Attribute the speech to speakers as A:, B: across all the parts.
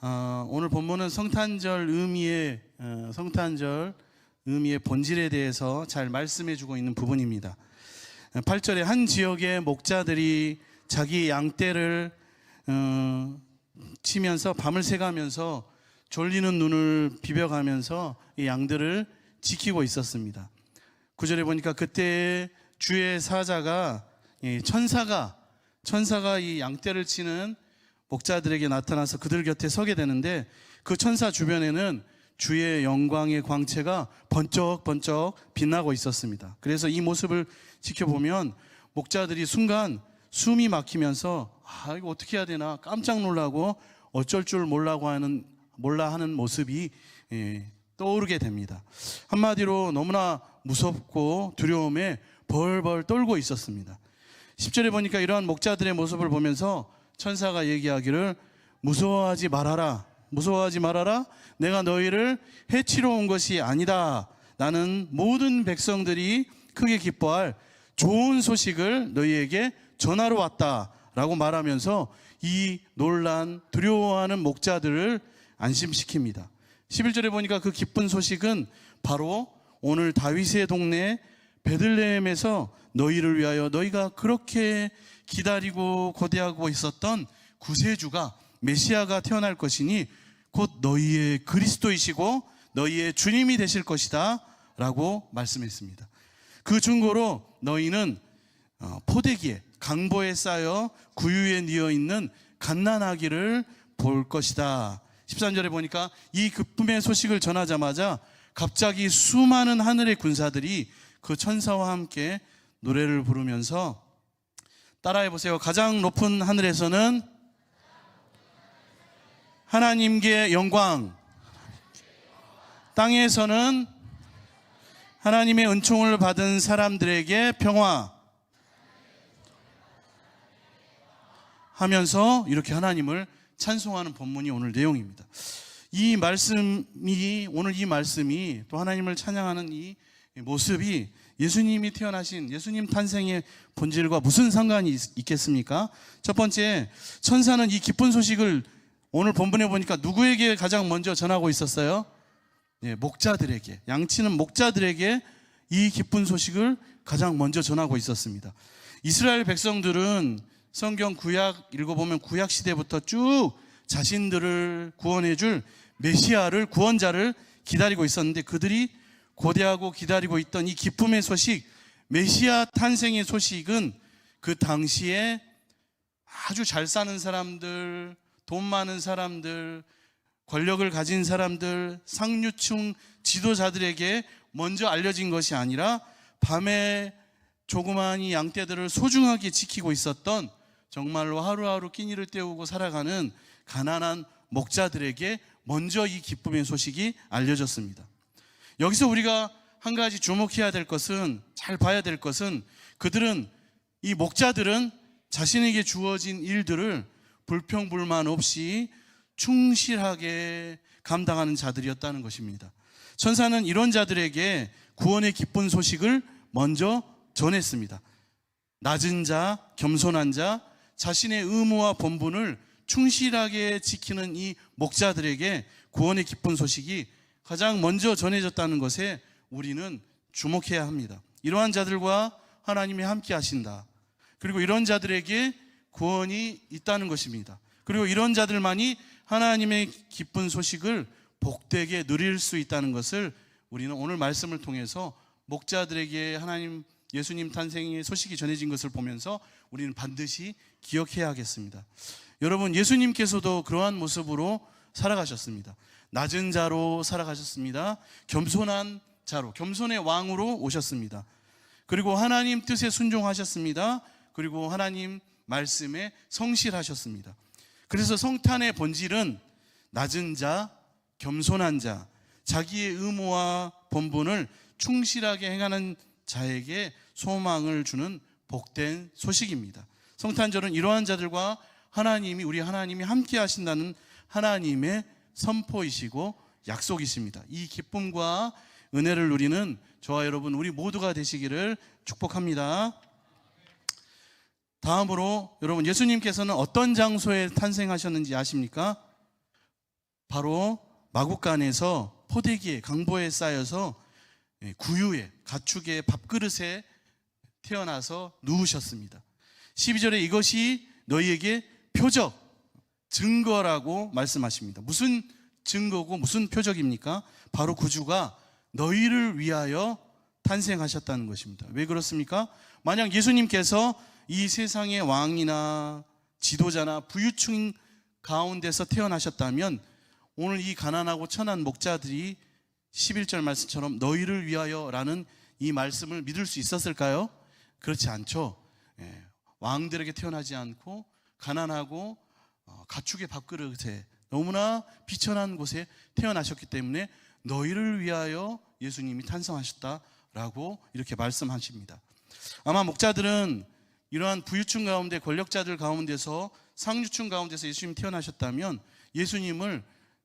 A: 오늘 본문은 성탄절 의미의 본질에 대해서 잘 말씀해 주고 있는 부분입니다. 8절에 한 지역의 목자들이 자기 양떼를 치면서 밤을 새가면서 졸리는 눈을 비벼가면서 이 양들을 지키고 있었습니다. 9절에 보니까 그때 주의 사자가 천사가 이 양떼를 치는 목자들에게 나타나서 그들 곁에 서게 되는데, 그 천사 주변에는 주의 영광의 광채가 번쩍번쩍 빛나고 있었습니다. 그래서 이 모습을 지켜보면 목자들이 순간 숨이 막히면서 이거 어떻게 해야 되나 깜짝 놀라고 어쩔 줄 몰라 하는 모습이 떠오르게 됩니다. 한마디로 너무나 무섭고 두려움에 벌벌 떨고 있었습니다. 10절에 보니까 이러한 목자들의 모습을 보면서 천사가 얘기하기를 무서워하지 말아라. 내가 너희를 해치러 온 것이 아니다. 나는 모든 백성들이 크게 기뻐할 좋은 소식을 너희에게 전하러 왔다 라고 말하면서 이 놀란 두려워하는 목자들을 안심시킵니다. 11절에 보니까 그 기쁜 소식은 바로 오늘 다윗의 동네 베들레헴에서 너희를 위하여 너희가 그렇게 기다리고 고대하고 있었던 구세주가 메시아가 태어날 것이니 곧 너희의 그리스도이시고 너희의 주님이 되실 것이다 라고 말씀했습니다. 그 증거로 너희는 포대기에 강보에 쌓여 구유에 뉘어 있는 갓난아기를 볼 것이다. 13절에 보니까 이 기쁨의 소식을 전하자마자 갑자기 수많은 하늘의 군사들이 그 천사와 함께 노래를 부르면서 따라해 보세요. 가장 높은 하늘에서는 하나님께 영광, 땅에서는 하나님의 은총을 받은 사람들에게 평화 하면서 이렇게 하나님을 찬송하는 본문이 오늘 내용입니다. 오늘 이 말씀이 또 하나님을 찬양하는 이 모습이 예수님이 태어나신 예수님 탄생의 본질과 무슨 상관이 있겠습니까? 첫 번째, 천사는 이 기쁜 소식을 오늘 본문에 보니까 누구에게 가장 먼저 전하고 있었어요? 목자들에게, 양치는 목자들에게 이 기쁜 소식을 가장 먼저 전하고 있었습니다. 이스라엘 백성들은 성경 구약 읽어보면 구약 시대부터 쭉 자신들을 구원해줄 메시아를, 구원자를 기다리고 있었는데, 그들이 고대하고 기다리고 있던 이 기쁨의 소식, 메시아 탄생의 소식은 그 당시에 아주 잘 사는 사람들, 돈 많은 사람들, 권력을 가진 사람들, 상류층 지도자들에게 먼저 알려진 것이 아니라 밤에 조그마한 양떼들을 소중하게 지키고 있었던, 정말로 하루하루 끼니를 때우고 살아가는 가난한 목자들에게 먼저 이 기쁨의 소식이 알려졌습니다. 여기서 우리가 한 가지 주목해야 될 것은, 잘 봐야 될 것은, 이 목자들은 자신에게 주어진 일들을 불평불만 없이 충실하게 감당하는 자들이었다는 것입니다. 천사는 이런 자들에게 구원의 기쁜 소식을 먼저 전했습니다. 낮은 자, 겸손한 자, 자신의 의무와 본분을 충실하게 지키는 이 목자들에게 구원의 기쁜 소식이 가장 먼저 전해졌다는 것에 우리는 주목해야 합니다. 이러한 자들과 하나님이 함께 하신다. 그리고 이런 자들에게 구원이 있다는 것입니다. 그리고 이런 자들만이 하나님의 기쁜 소식을 복되게 누릴 수 있다는 것을 우리는 오늘 말씀을 통해서 목자들에게 예수님 탄생의 소식이 전해진 것을 보면서 우리는 반드시 기억해야 하겠습니다. 여러분, 예수님께서도 그러한 모습으로 살아가셨습니다. 낮은 자로 살아가셨습니다. 겸손한 자로, 겸손의 왕으로 오셨습니다. 그리고 하나님 뜻에 순종하셨습니다. 그리고 하나님 말씀에 성실하셨습니다. 그래서 성탄의 본질은 낮은 자, 겸손한 자, 자기의 의무와 본분을 충실하게 행하는 자에게 소망을 주는 복된 소식입니다. 성탄절은 이러한 자들과 우리 하나님이 함께 하신다는 하나님의 선포이시고 약속이십니다. 이 기쁨과 은혜를 누리는 저와 여러분, 우리 모두가 되시기를 축복합니다. 다음으로 여러분, 예수님께서는 어떤 장소에 탄생하셨는지 아십니까? 바로 마국간에서 포대기에 강보에 쌓여서 구유에 가축의 밥그릇에 태어나서 누우셨습니다. 12절에 이것이 너희에게 표적, 증거라고 말씀하십니다. 무슨 증거고 무슨 표적입니까? 바로 구주가 너희를 위하여 탄생하셨다는 것입니다. 왜 그렇습니까? 만약 예수님께서 이 세상의 왕이나 지도자나 부유층 가운데서 태어나셨다면 오늘 이 가난하고 천한 목자들이 11절 말씀처럼 너희를 위하여 라는 이 말씀을 믿을 수 있었을까요? 그렇지 않죠. 왕들에게 태어나지 않고 가난하고 가축의 밥그릇에 너무나 비천한 곳에 태어나셨기 때문에 너희를 위하여 예수님이 탄생하셨다라고 이렇게 말씀하십니다. 아마 목자들은 이러한 부유층 가운데, 권력자들 가운데서, 상류층 가운데서 예수님이 태어나셨다면 예수님을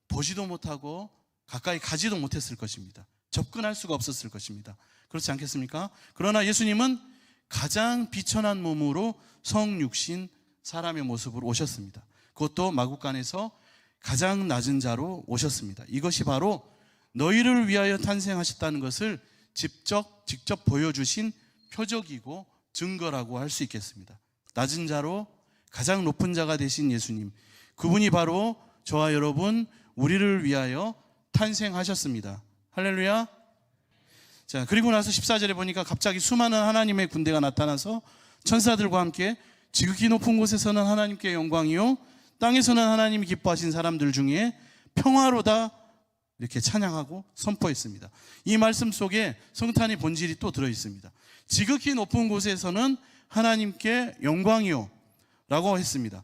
A: 보지도 못하고 가까이 가지도 못했을 것입니다. 접근할 수가 없었을 것입니다. 그렇지 않겠습니까? 그러나 예수님은 가장 비천한 몸으로 성육신 사람의 모습으로 오셨습니다. 그것도 마국간에서 가장 낮은 자로 오셨습니다. 이것이 바로 너희를 위하여 탄생하셨다는 것을 직접 보여주신 표적이고 증거라고 할 수 있겠습니다. 낮은 자로 가장 높은 자가 되신 예수님, 그분이 바로 저와 여러분 우리를 위하여 탄생하셨습니다. 할렐루야. 자, 그리고 나서 14절에 보니까 갑자기 수많은 하나님의 군대가 나타나서 천사들과 함께 지극히 높은 곳에서는 하나님께 영광이요 땅에서는 하나님이 기뻐하신 사람들 중에 평화로다 이렇게 찬양하고 선포했습니다. 이 말씀 속에 성탄의 본질이 또 들어있습니다. 지극히 높은 곳에서는 하나님께 영광이요 라고 했습니다.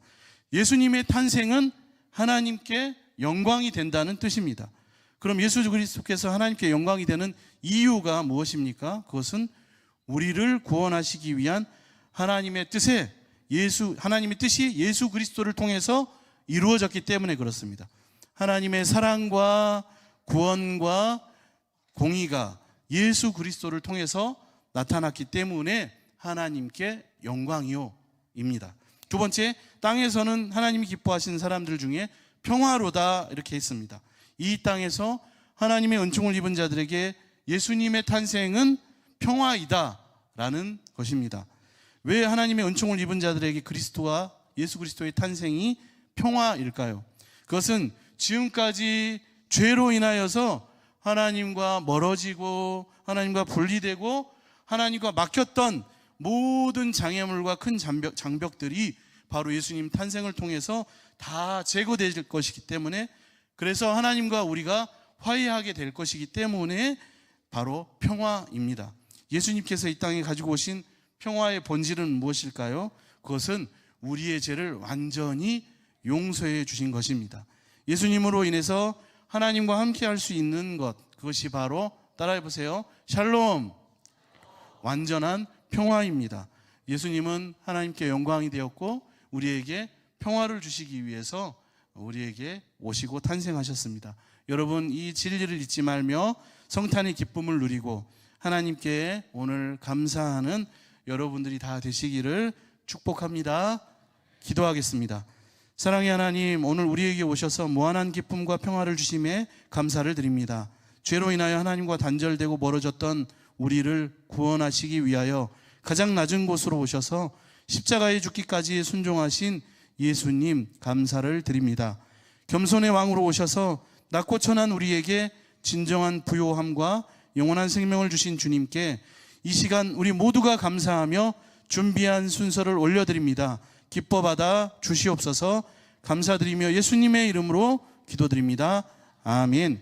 A: 예수님의 탄생은 하나님께 영광이 된다는 뜻입니다. 그럼 예수 그리스도께서 하나님께 영광이 되는 이유가 무엇입니까? 그것은 우리를 구원하시기 위한 하나님의 뜻이 예수 그리스도를 통해서 이루어졌기 때문에 그렇습니다. 하나님의 사랑과 구원과 공의가 예수 그리스도를 통해서 나타났기 때문에 하나님께 영광이요입니다. 두 번째, 땅에서는 하나님이 기뻐하시는 사람들 중에 평화로다 이렇게 했습니다. 이 땅에서 하나님의 은총을 입은 자들에게 예수님의 탄생은 평화이다 라는 것입니다. 왜 하나님의 은총을 입은 자들에게 그리스도와 예수 그리스도의 탄생이 평화일까요? 그것은 지금까지 죄로 인하여서 하나님과 멀어지고 하나님과 분리되고 하나님과 막혔던 모든 장애물과 큰 장벽들이 바로 예수님 탄생을 통해서 다 제거될 것이기 때문에, 그래서 하나님과 우리가 화해하게 될 것이기 때문에 바로 평화입니다. 예수님께서 이 땅에 가지고 오신 평화의 본질은 무엇일까요? 그것은 우리의 죄를 완전히 용서해 주신 것입니다. 예수님으로 인해서 하나님과 함께 할 수 있는 것, 그것이 바로 따라해 보세요. 샬롬, 완전한 평화입니다. 예수님은 하나님께 영광이 되었고 우리에게 평화를 주시기 위해서 우리에게 오시고 탄생하셨습니다. 여러분, 이 진리를 잊지 말며 성탄의 기쁨을 누리고 하나님께 오늘 감사하는 여러분들이 다 되시기를 축복합니다. 기도하겠습니다. 사랑의 하나님, 오늘 우리에게 오셔서 무한한 기쁨과 평화를 주심에 감사를 드립니다. 죄로 인하여 하나님과 단절되고 멀어졌던 우리를 구원하시기 위하여 가장 낮은 곳으로 오셔서 십자가에 죽기까지 순종하신 예수님 감사를 드립니다. 겸손의 왕으로 오셔서 낮고 천한 우리에게 진정한 부요함과 영원한 생명을 주신 주님께 이 시간 우리 모두가 감사하며 준비한 순서를 올려드립니다. 기뻐 받아 주시옵소서. 감사드리며 예수님의 이름으로 기도드립니다. 아멘.